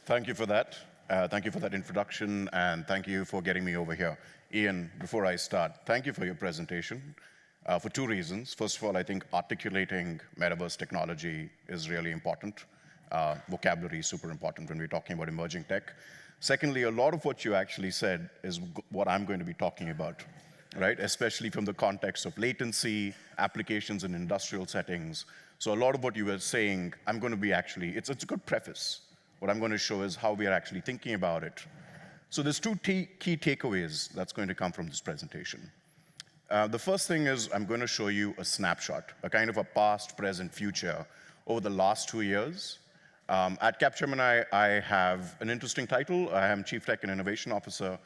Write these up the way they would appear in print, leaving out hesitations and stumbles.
Thank you for that. Thank you for that introduction, and thank you for getting me over here. Ian, before I start, thank you for your presentation for two reasons. First of all, I think articulating metaverse technology is really important. Vocabulary is super important when we're talking about emerging tech. Secondly, a lot of what you actually said is what I'm going to be talking about, right? Especially from the context of latency, applications in industrial settings. So a lot of what you were saying, I'm going to be actually, it's a good preface. What I'm going to show is how we are actually thinking about it. So there's two key takeaways that's going to come from this presentation. The first thing is I'm going to show you a snapshot, a kind of a past, present, future over the last 2 years. At Capgemini, I have an interesting title. I am Chief Tech and Innovation Officer.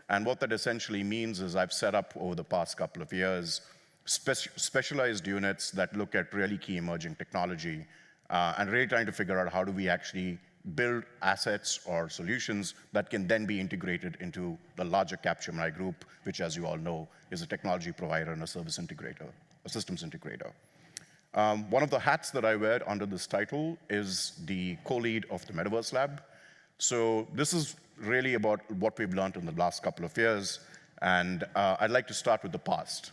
And what that essentially means is I've set up over the past couple of years specialized units that look at really key emerging technology and really trying to figure out how do we actually build assets or solutions that can then be integrated into the larger Capgemini group, which, as you all know, is a technology provider and a service integrator, a systems integrator. One of the hats that I wear under this title is the co-lead of the Metaverse Lab. So this is really about what we've learned in the last couple of years, and I'd like to start with the past.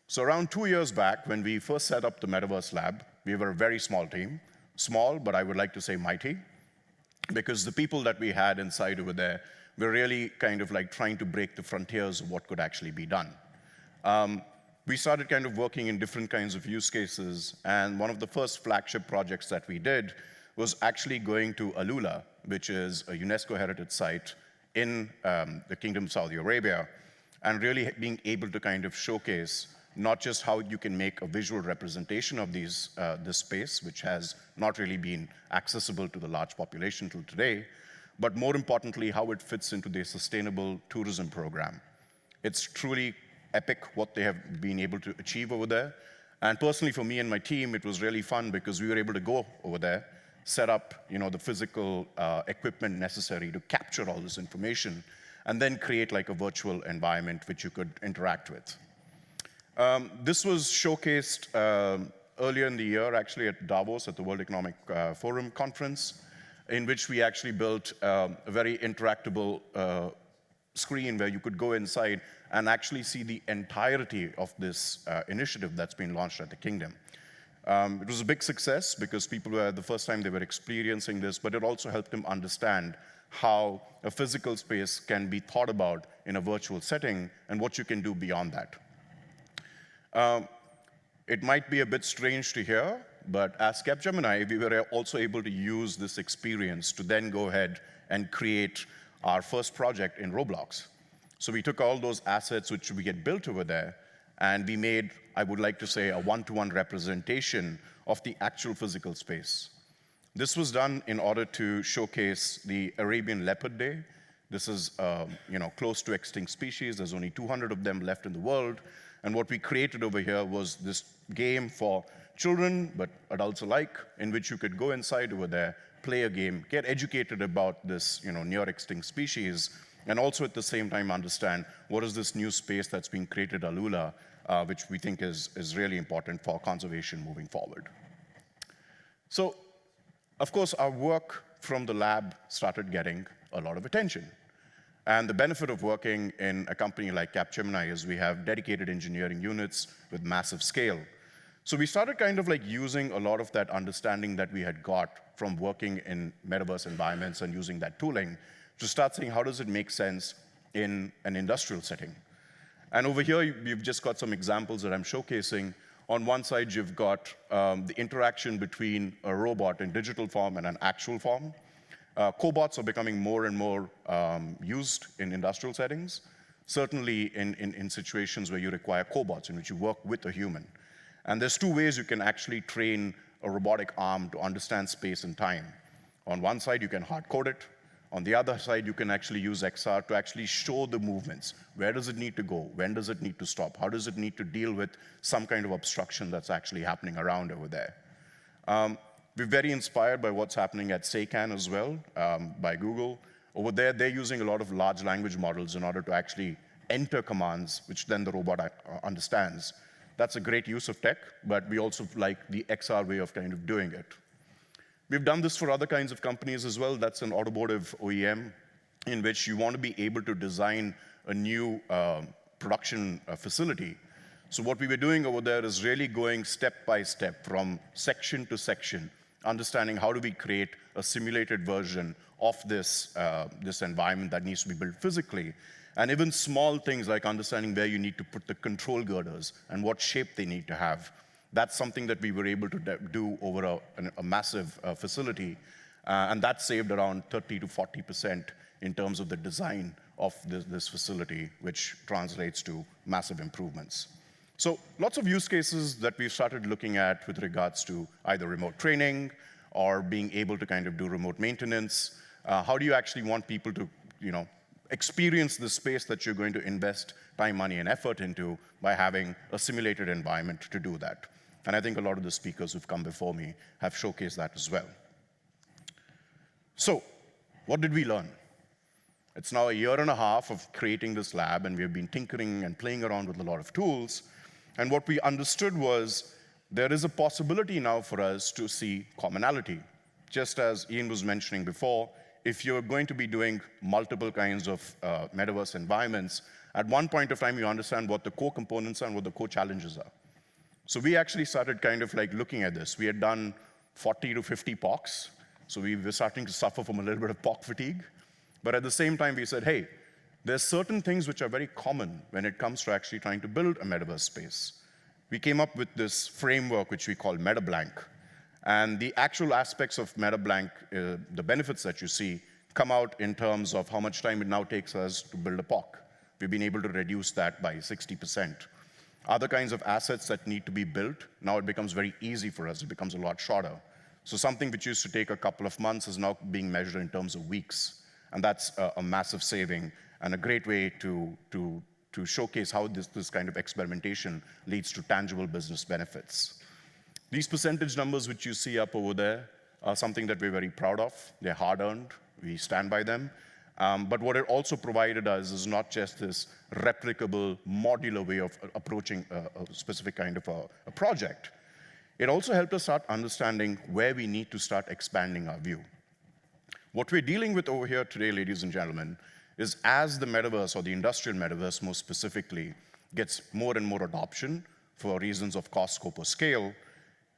So around 2 years back, when we first set up the Metaverse Lab, we were a very small team. Small, but I would like to say mighty, because the people that we had inside over there were really kind of like trying to break the frontiers of what could actually be done. We started kind of working in different kinds of use cases, and one of the first flagship projects that we did was actually going to Alula, which is a UNESCO heritage site in the Kingdom of Saudi Arabia, and really being able to kind of showcase not just how you can make a visual representation of this space, which has not really been accessible to the large population till today, but more importantly, how it fits into their sustainable tourism program. It's truly epic what they have been able to achieve over there. And personally, for me and my team, it was really fun because we were able to go over there, set up the physical equipment necessary to capture all this information, and then create like a virtual environment which you could interact with. This was showcased earlier in the year, actually, at Davos, at the World Economic Forum conference, in which we actually built a very interactable screen where you could go inside and actually see the entirety of this initiative that's been launched at the Kingdom. It was a big success because people were, the first time they were experiencing this, but it also helped them understand how a physical space can be thought about in a virtual setting and what you can do beyond that. It might be a bit strange to hear, but as Capgemini, we were also able to use this experience to then go ahead and create our first project in Roblox. So we took all those assets which we had built over there, and we made, I would like to say, a one-to-one representation of the actual physical space. This was done in order to showcase the Arabian leopard day. This is close to extinct species. There's only 200 of them left in the world. And what we created over here was this game for children, but adults alike, in which you could go inside over there, play a game, get educated about this near extinct species, and also at the same time understand what is this new space that's being created at Alula, which we think is really important for conservation moving forward. So, of course, our work from the lab started getting a lot of attention. And the benefit of working in a company like Capgemini is we have dedicated engineering units with massive scale. So we started kind of like using a lot of that understanding that we had got from working in metaverse environments and using that tooling to start saying, how does it make sense in an industrial setting? And over here, you've just got some examples that I'm showcasing. On one side, you've got the interaction between a robot in digital form and an actual form. Cobots are becoming more and more used in industrial settings, certainly in situations where you require cobots, in which you work with a human. And there's two ways you can actually train a robotic arm to understand space and time. On one side, you can hard code it. On the other side, you can actually use XR to actually show the movements. Where does it need to go? When does it need to stop? How does it need to deal with some kind of obstruction that's actually happening around over there? We're very inspired by what's happening at SEICAN as well, by Google. Over there, they're using a lot of large language models in order to actually enter commands, which then the robot understands. That's a great use of tech, but we also like the XR way of kind of doing it. We've done this for other kinds of companies as well. That's an automotive OEM in which you want to be able to design a new production facility. So what we were doing over there is really going step by step from section to section, understanding how do we create a simulated version of this, this environment that needs to be built physically. And even small things like understanding where you need to put the control girders and what shape they need to have. That's something that we were able to do over a massive facility. And that saved around 30 to 40% in terms of the design of this facility, which translates to massive improvements. So lots of use cases that we've started looking at with regards to either remote training or being able to kind of do remote maintenance. How do you actually want people to, experience the space that you're going to invest time, money, and effort into by having a simulated environment to do that? And I think a lot of the speakers who've come before me have showcased that as well. So what did we learn? It's now a year and a half of creating this lab, and we've been tinkering and playing around with a lot of tools. And what we understood was there is a possibility now for us to see commonality. Just as Ian was mentioning before, if you're going to be doing multiple kinds of metaverse environments, at one point of time, you understand what the core components are and what the core challenges are. So we actually started kind of like looking at this. We had done 40 to 50 POCs, so we were starting to suffer from a little bit of POC fatigue. But at the same time, we said, hey, there's certain things which are very common when it comes to actually trying to build a metaverse space. We came up with this framework, which we call MetaBlank. And the actual aspects of MetaBlank, the benefits that you see, come out in terms of how much time it now takes us to build a POC. We've been able to reduce that by 60%. Other kinds of assets that need to be built, now it becomes very easy for us. It becomes a lot shorter. So something which used to take a couple of months is now being measured in terms of weeks. And that's a massive saving and a great way to showcase how this kind of experimentation leads to tangible business benefits. These percentage numbers which you see up over there are something that we're very proud of. They're hard-earned. We stand by them. But what it also provided us is not just this replicable, modular way of approaching a specific kind of a project. It also helped us start understanding where we need to start expanding our view. What we're dealing with over here today, ladies and gentlemen, is as the metaverse, or the industrial metaverse more specifically, gets more and more adoption for reasons of cost, scope, or scale,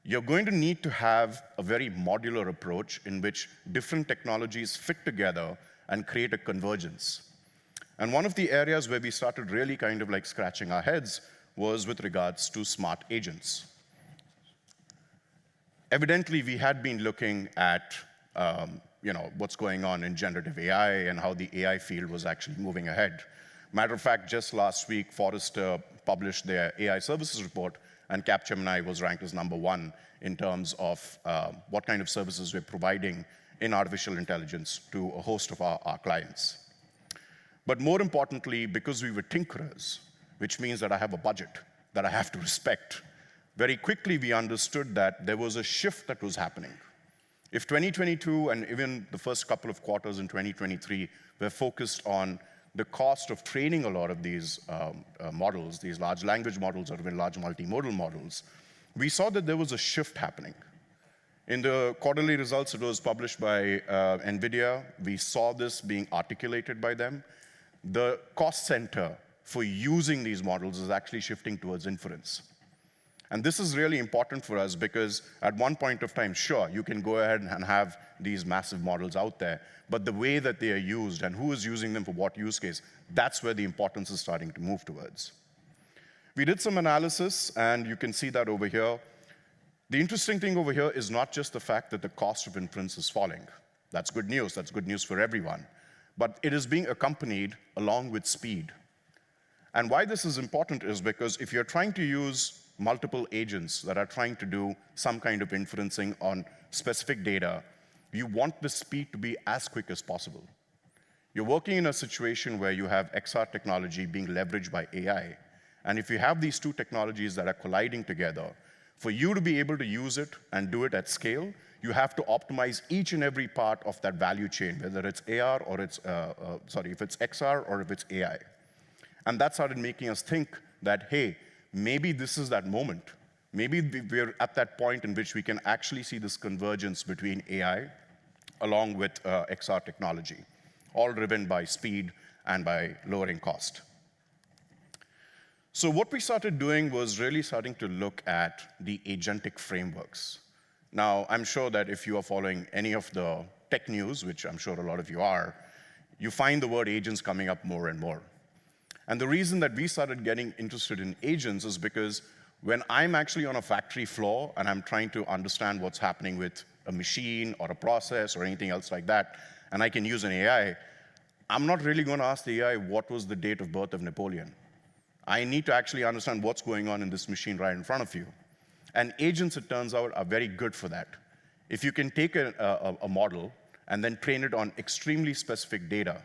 you're going to need to have a very modular approach in which different technologies fit together and create a convergence. And one of the areas where we started really kind of like scratching our heads was with regards to smart agents. Evidently, we had been looking at what's going on in generative AI and how the AI field was actually moving ahead. Matter of fact, just last week, Forrester published their AI services report, and Capgemini was ranked as #1 in terms of what kind of services we're providing in artificial intelligence to a host of our clients. But more importantly, because we were tinkerers, which means that I have a budget that I have to respect, very quickly we understood that there was a shift that was happening. If 2022 and even the first couple of quarters in 2023 were focused on the cost of training a lot of these models, these large language models or even large multimodal models, we saw that there was a shift happening. In the quarterly results that was published by NVIDIA, we saw this being articulated by them. The cost center for using these models is actually shifting towards inference. And this is really important for us because at one point of time, sure, you can go ahead and have these massive models out there, but the way that they are used and who is using them for what use case, that's where the importance is starting to move towards. We did some analysis, and you can see that over here. The interesting thing over here is not just the fact that the cost of inference is falling. That's good news. That's good news for everyone. But it is being accompanied along with speed. And why this is important is because if you're trying to use multiple agents that are trying to do some kind of inferencing on specific data, you want the speed to be as quick as possible. You're working in a situation where you have XR technology being leveraged by AI. And if you have these two technologies that are colliding together, for you to be able to use it and do it at scale, you have to optimize each and every part of that value chain, whether it's AR or if it's XR or if it's AI. And that started making us think that, hey, maybe this is that moment. maybe we're at that point in which we can actually see this convergence between AI along with XR technology, all driven by speed and by lowering cost. So what we started doing was really starting to look at the agentic frameworks. Now, I'm sure that if you are following any of the tech news, which I'm sure a lot of you are, you find the word agents coming up more and more. And the reason that we started getting interested in agents is because when I'm actually on a factory floor and I'm trying to understand what's happening with a machine or a process or anything else like that, and I can use an AI, I'm not really going to ask the AI what was the date of birth of Napoleon. I need to actually understand what's going on in this machine right in front of you. And agents, it turns out, are very good for that. If you can take a model and then train it on extremely specific data,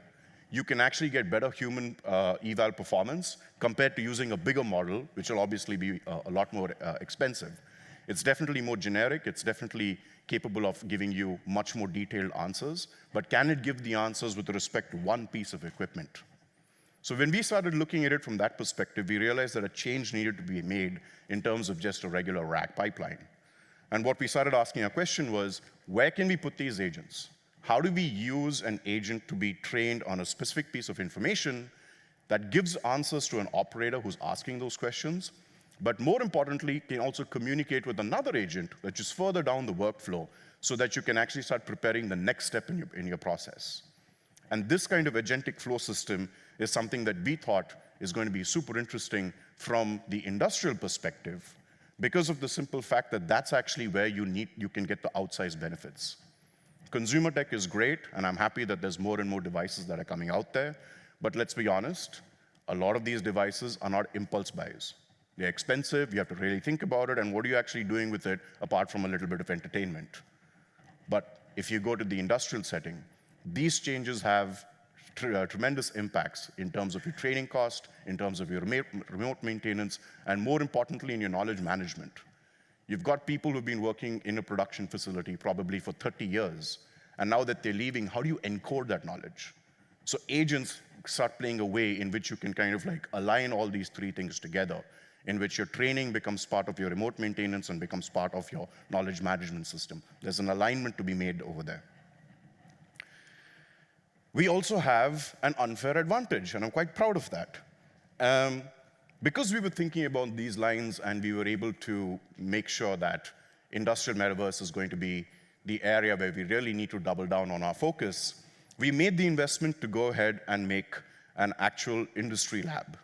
you can actually get better human eval performance compared to using a bigger model, which will obviously be a lot more expensive. It's definitely more generic. It's definitely capable of giving you much more detailed answers. But can it give the answers with respect to one piece of equipment? So when we started looking at it from that perspective, we realized that a change needed to be made in terms of just a regular RAG pipeline. And what we started asking our question was, where can we put these agents? How do we use an agent to be trained on a specific piece of information that gives answers to an operator who's asking those questions, but more importantly, can also communicate with another agent which is further down the workflow so that you can actually start preparing the next step in your process. And this kind of agentic flow system is something that we thought is going to be super interesting from the industrial perspective because of the simple fact that that's actually where you can get the outsized benefits. Consumer tech is great, and I'm happy that there's more and more devices that are coming out there. But let's be honest, a lot of these devices are not impulse buys. They're expensive, you have to really think about it, and what are you actually doing with it apart from a little bit of entertainment? But if you go to the industrial setting, these changes have tremendous impacts in terms of your training cost, in terms of your remote maintenance, and more importantly, in your knowledge management. You've got people who've been working in a production facility probably for 30 years, and now that they're leaving, how do you encode that knowledge? So agents start playing a way in which you can kind of like align all these three things together, in which your training becomes part of your remote maintenance and becomes part of your knowledge management system. There's an alignment to be made over there. We also have an unfair advantage, and I'm quite proud of that. Because we were thinking about these lines and we were able to make sure that industrial metaverse is going to be the area where we really need to double down on our focus, we made the investment to go ahead and make an actual industry lab.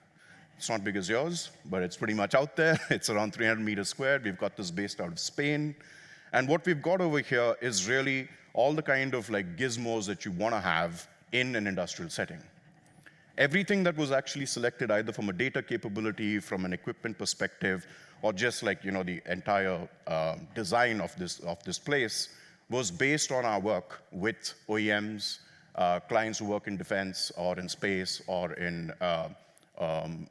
It's not big as yours, but it's pretty much out there. It's around 300 meters squared. We've got this based out of Spain. And what we've got over here is really all the kind of like gizmos that you want to have in an industrial setting. Everything that was actually selected either from a data capability, from an equipment perspective, or just like the entire design of this place was based on our work with OEMs, clients who work in defense or in space or in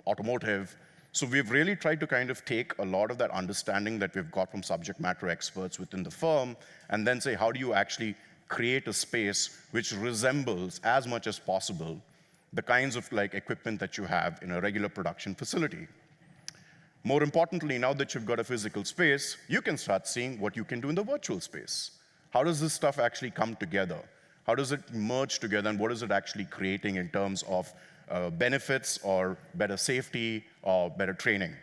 automotive. So we've really tried to kind of take a lot of that understanding that we've got from subject matter experts within the firm and then say, how do you actually create a space which resembles as much as possible the kinds of like equipment that you have in a regular production facility. More importantly, now that you've got a physical space, you can start seeing what you can do in the virtual space. How does this stuff actually come together? How does it merge together, and what is it actually creating in terms of benefits or better safety or better training?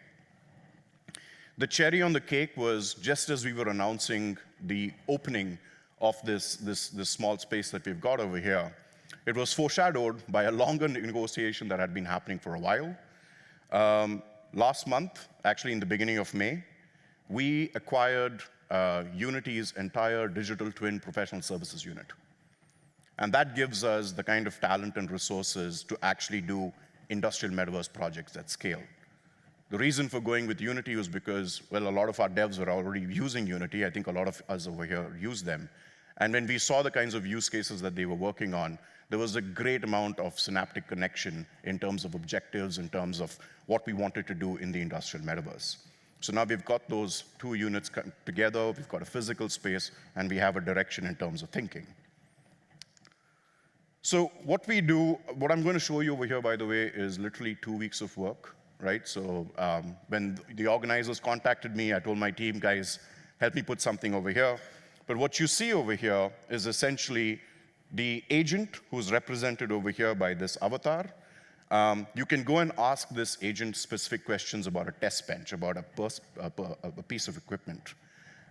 The cherry on the cake was just as we were announcing the opening of this small space that we've got over here, it was foreshadowed by a longer negotiation that had been happening for a while. Last month, actually in the beginning of May, we acquired Unity's entire digital twin professional services unit. And that gives us the kind of talent and resources to actually do industrial metaverse projects at scale. The reason for going with Unity was because, well, a lot of our devs were already using Unity. I think a lot of us over here use them. And when we saw the kinds of use cases that they were working on, there was a great amount of synaptic connection in terms of objectives, in terms of what we wanted to do in the industrial metaverse. So now we've got those two units together, we've got a physical space, and we have a direction in terms of thinking. So what we do, what I'm going to show you over here, by the way, is literally 2 weeks of work, right? So when the organizers contacted me, I told my team, guys, help me put something over here. But what you see over here is essentially the agent who's represented over here by this avatar. You can go and ask this agent specific questions about a test bench, about a piece of equipment.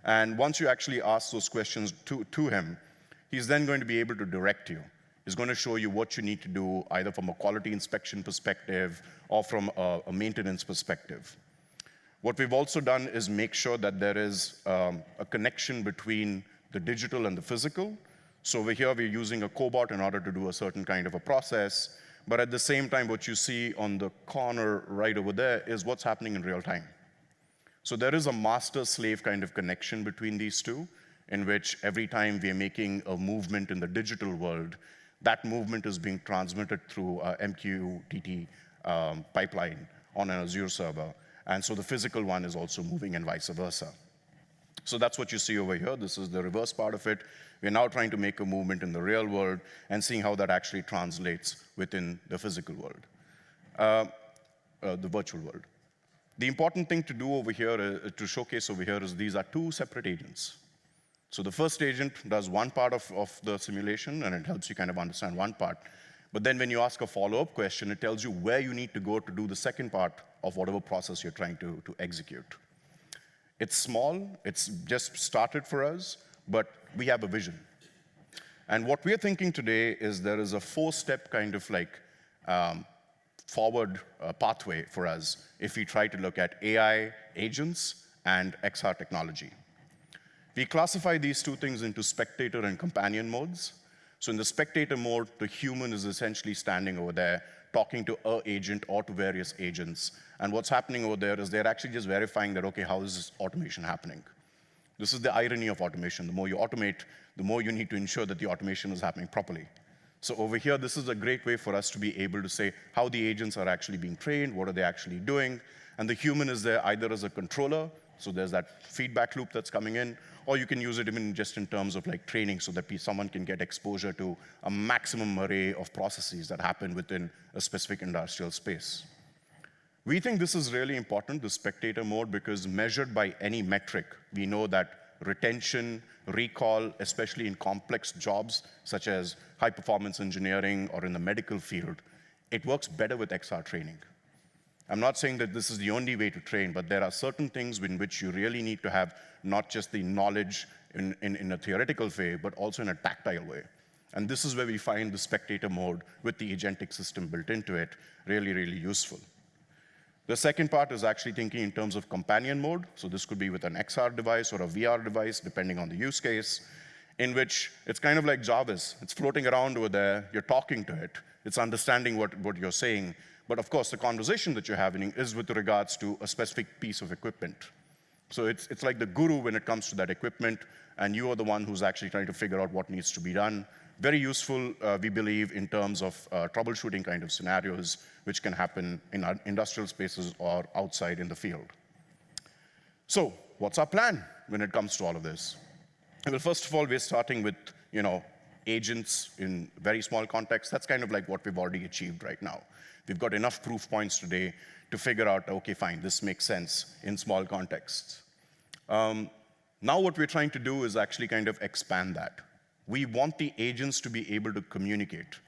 And once you actually ask those questions to him, he's then going to be able to direct you. He's going to show you what you need to do, either from a quality inspection perspective or from a maintenance perspective. What we've also done is make sure that there is a connection between the digital and the physical. So over here, we're using a cobot in order to do a certain kind of a process. But at the same time, what you see on the corner right over there is what's happening in real time. So there is a master-slave kind of connection between these two, in which every time we are making a movement in the digital world, that movement is being transmitted through MQTT pipeline on an Azure server. And so the physical one is also moving and vice versa. So that's what you see over here. This is the reverse part of it. We're now trying to make a movement in the real world and seeing how that actually translates within the physical world, the virtual world. The important thing to do over here, to showcase over here, is these are two separate agents. So the first agent does one part of the simulation, and it helps you kind of understand one part. But then when you ask a follow-up question, it tells you where you need to go to do the second part of whatever process you're trying to execute. It's small, it's just started for us, but we have a vision. And what we're thinking today is there is a 4-step kind of like forward pathway for us if we try to look at AI, agents, and XR technology. We classify these two things into spectator and companion modes. So in the spectator mode, the human is essentially standing over there, talking to an agent or to various agents. And what's happening over there is they're actually just verifying that, okay, how is this automation happening? This is the irony of automation. The more you automate, the more you need to ensure that the automation is happening properly. So over here, this is a great way for us to be able to say how the agents are actually being trained, what are they actually doing, and the human is there either as a controller, so there's that feedback loop that's coming in, or you can use it even just in terms of like training so that someone can get exposure to a maximum array of processes that happen within a specific industrial space. We think this is really important, the spectator mode, because measured by any metric, we know that retention, recall, especially in complex jobs such as high-performance engineering or in the medical field, it works better with XR training. I'm not saying that this is the only way to train, but there are certain things in which you really need to have not just the knowledge in a theoretical way, but also in a tactile way. And this is where we find the spectator mode with the agentic system built into it really, really useful. The second part is actually thinking in terms of companion mode. So this could be with an XR device or a VR device, depending on the use case, in which it's kind of like Jarvis. It's floating around over there. You're talking to it. It's understanding what you're saying. But of course, the conversation that you're having is with regards to a specific piece of equipment. So it's like the guru when it comes to that equipment, and you are the one who's actually trying to figure out what needs to be done. Very useful, we believe, in terms of troubleshooting kind of scenarios, which can happen in our industrial spaces or outside in the field. So what's our plan when it comes to all of this? Well, first of all, we're starting with, agents in very small context. That's kind of like what we've already achieved right now. We've got enough proof points today to figure out, okay, fine, this makes sense in small contexts. Now what we're trying to do is actually kind of expand that. We want the agents to be able to communicate.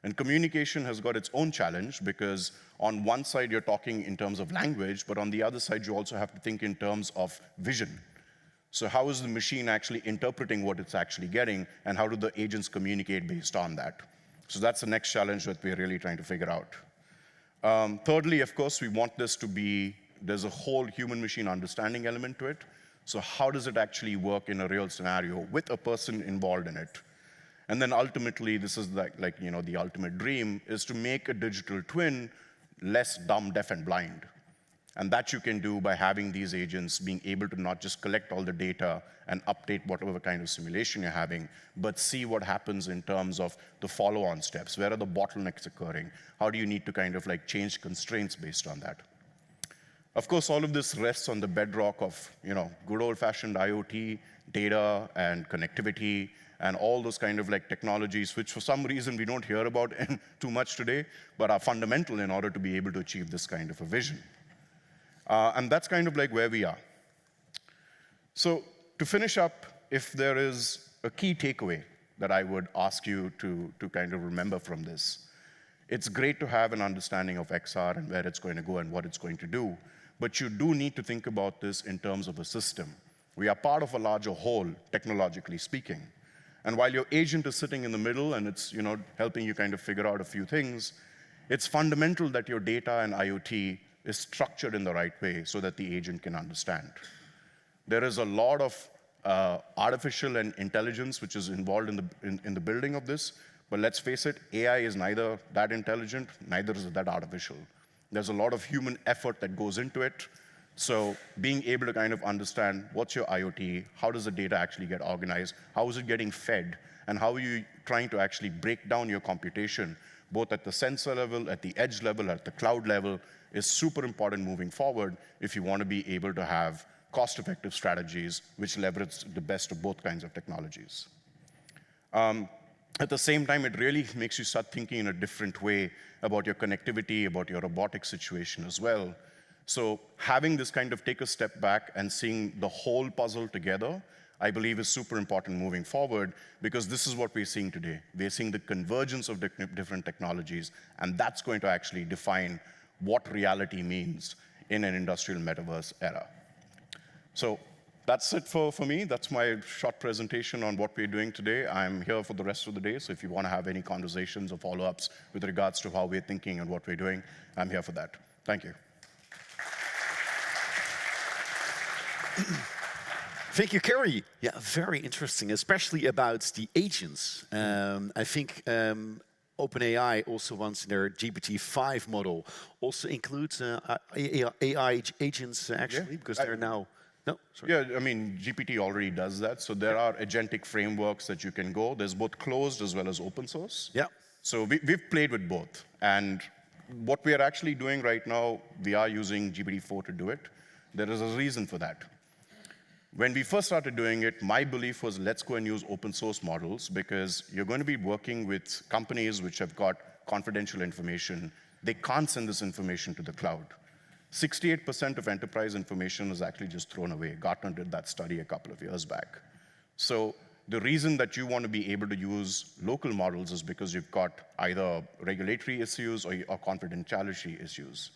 And communication has got its own challenge because on one side you're talking in terms of language, but on the other side you also have to think in terms of vision. So how is the machine actually interpreting what it's actually getting, and how do the agents communicate based on that? So that's the next challenge that we're really trying to figure out. Thirdly, of course, we want this to be, there's a whole human-machine understanding element to it. So how does it actually work in a real scenario with a person involved in it? And then ultimately, this is like the ultimate dream, is to make a digital twin less dumb, deaf, and blind. And that you can do by having these agents being able to not just collect all the data and update whatever kind of simulation you're having, but see what happens in terms of the follow-on steps. Where are the bottlenecks occurring? How do you need to kind of like change constraints based on that? Of course, all of this rests on the bedrock of good old-fashioned IoT, data, and connectivity, and all those kind of like technologies, which for some reason we don't hear about too much today, but are fundamental in order to be able to achieve this kind of a vision. And that's kind of like where we are. So to finish up, if there is a key takeaway that I would ask you to kind of remember from this, it's great to have an understanding of XR and where it's going to go and what it's going to do, but you do need to think about this in terms of a system. We are part of a larger whole, technologically speaking. And while your agent is sitting in the middle and it's helping you kind of figure out a few things, it's fundamental that your data and IoT is structured in the right way so that the agent can understand. There is a lot of artificial and intelligence which is involved in the building of this, but let's face it, AI is neither that intelligent, neither is it that artificial. There's a lot of human effort that goes into it. So being able to kind of understand what's your IoT, how does the data actually get organized, how is it getting fed, and how are you trying to actually break down your computation, both at the sensor level, at the edge level, at the cloud level, is super important moving forward if you want to be able to have cost-effective strategies which leverage the best of both kinds of technologies. At the same time, it really makes you start thinking in a different way about your connectivity, about your robotics situation as well. So having this kind of take a step back and seeing the whole puzzle together, I believe is super important moving forward, because this is what we're seeing today. We're seeing the convergence of different technologies, and that's going to actually define what reality means in an industrial metaverse era. So that's it for me. That's my short presentation on what we're doing today. I'm here for the rest of the day, so if you want to have any conversations or follow-ups with regards to how we're thinking and what we're doing, I'm here for that. Thank you. Thank you, Kerry. Yeah, very interesting, especially about the agents. I think OpenAI also wants in their GPT-5 model also includes AI agents actually, because they're now. No, sorry. Yeah, I mean, GPT already does that. So there are agentic frameworks that you can go. There's both closed as well as open source. Yeah. So we've played with both. And what we are actually doing right now, we are using GPT-4 to do it. There is a reason for that. When we first started doing it, my belief was let's go and use open source models, because you're going to be working with companies which have got confidential information. They can't send this information to the cloud. 68% of enterprise information is actually just thrown away. Gartner did that study a couple of years back. So the reason that you want to be able to use local models is because you've got either regulatory issues or confidentiality issues.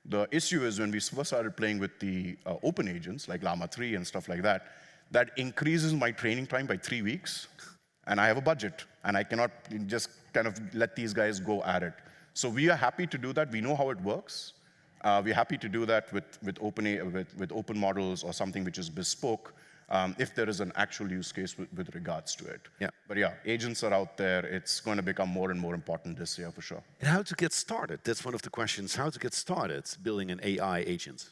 The issue is when we first started playing with the open agents, like Llama 3 and stuff like that, that increases my training time by 3 weeks, and I have a budget, and I cannot just kind of let these guys go at it. So we are happy to do that. We know how it works. We're happy to do that with open models or something which is bespoke, if there is an actual use case with regards to it. Yeah. But yeah, agents are out there. It's going to become more and more important this year for sure. And how to get started? That's one of the questions. How to get started building an AI agent?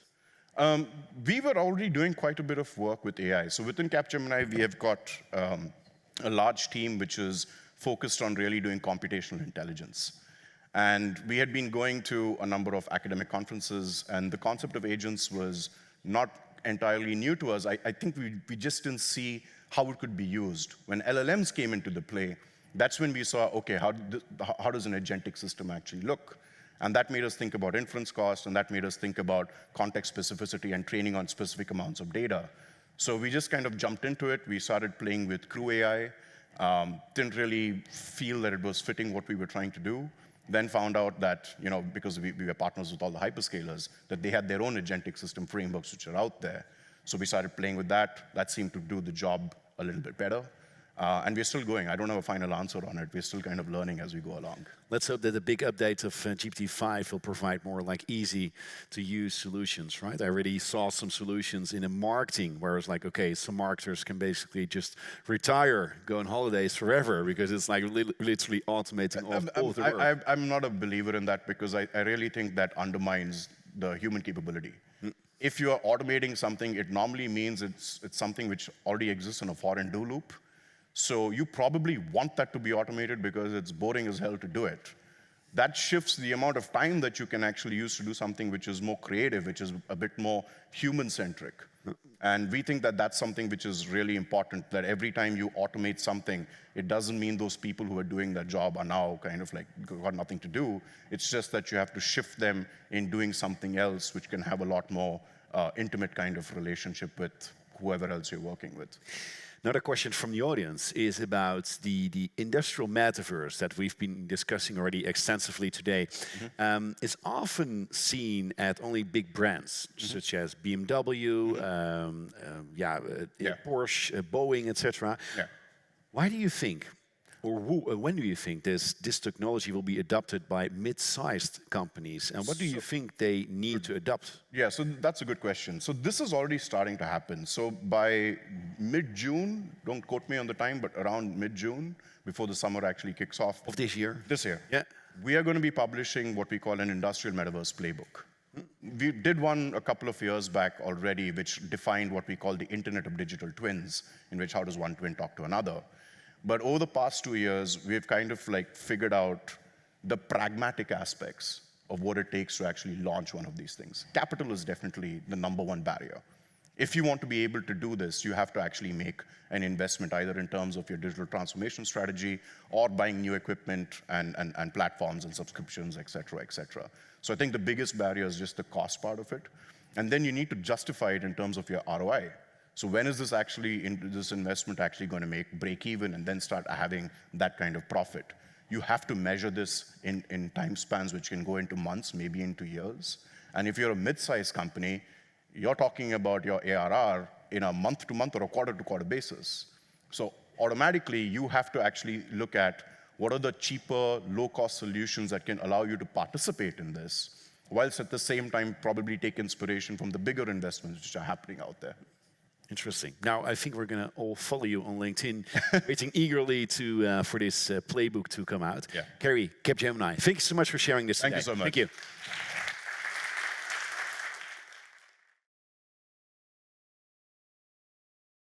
We were already doing quite a bit of work with AI. So within Capgemini, we have got a large team which is focused on really doing computational intelligence. And we had been going to a number of academic conferences, and the concept of agents was not entirely new to us. I think we just didn't see how it could be used. When LLMs came into the play, that's when we saw, okay, how does an agentic system actually look? And that made us think about inference cost, and that made us think about context specificity and training on specific amounts of data. So we just kind of jumped into it. We started playing with Crew AI. Didn't really feel that it was fitting what we were trying to do. Then found out that, because we were partners with all the hyperscalers, that they had their own agentic system frameworks which are out there. So we started playing with that. That seemed to do the job a little bit better. And we're still going. I don't have a final answer on it. We're still kind of learning as we go along. Let's hope that the big update of GPT-5 will provide more easy-to-use solutions, right? I already saw some solutions in the marketing, where it's like, okay, some marketers can basically just retire, go on holidays forever, because it's like literally automating all of the work. I'm not a believer in that, because I really think that undermines the human capability. If you are automating something, it normally means it's something which already exists in a foreign do loop. So you probably want that to be automated because it's boring as hell to do it. That shifts the amount of time that you can actually use to do something which is more creative, which is a bit more human-centric. And we think that that's something which is really important, that every time you automate something, it doesn't mean those people who are doing that job are now kind of like got nothing to do. It's just that you have to shift them in doing something else, which can have a lot more intimate kind of relationship with whoever else you're working with. Another question from the audience is about the industrial metaverse that we've been discussing already extensively today. It's often seen at only big brands, such as BMW, Porsche, Boeing, etc. Yeah. Why do you think, or when do you think this technology will be adopted by mid-sized companies? And what do you think they need to adopt? Yeah, so that's a good question. So this is already starting to happen. So by mid-June, don't quote me on the time, but around mid-June, before the summer actually kicks off. Of this year? This year. Yeah. We are going to be publishing what we call an industrial metaverse playbook. We did one a couple of years back already, which defined what we call the Internet of Digital Twins, in which how does one twin talk to another. But over the past 2 years, we've kind of like figured out the pragmatic aspects of what it takes to actually launch one of these things. Capital is definitely the #1 barrier. If you want to be able to do this, you have to actually make an investment either in terms of your digital transformation strategy or buying new equipment and platforms and subscriptions, et cetera, et cetera. So I think the biggest barrier is just the cost part of it. And then you need to justify it in terms of your ROI. So when is this investment actually going to break even and then start having that kind of profit? You have to measure this in time spans which can go into months, maybe into years. And if you're a mid-sized company, you're talking about your ARR in a month-to-month or a quarter-to-quarter basis. So automatically, you have to actually look at what are the cheaper, low-cost solutions that can allow you to participate in this, whilst at the same time probably take inspiration from the bigger investments which are happening out there. Interesting. Now, I think we're going to all follow you on LinkedIn, waiting eagerly for this playbook to come out. Yeah. Kerry, Capgemini, thank you so much for sharing this today. Thank you so much. Thank you.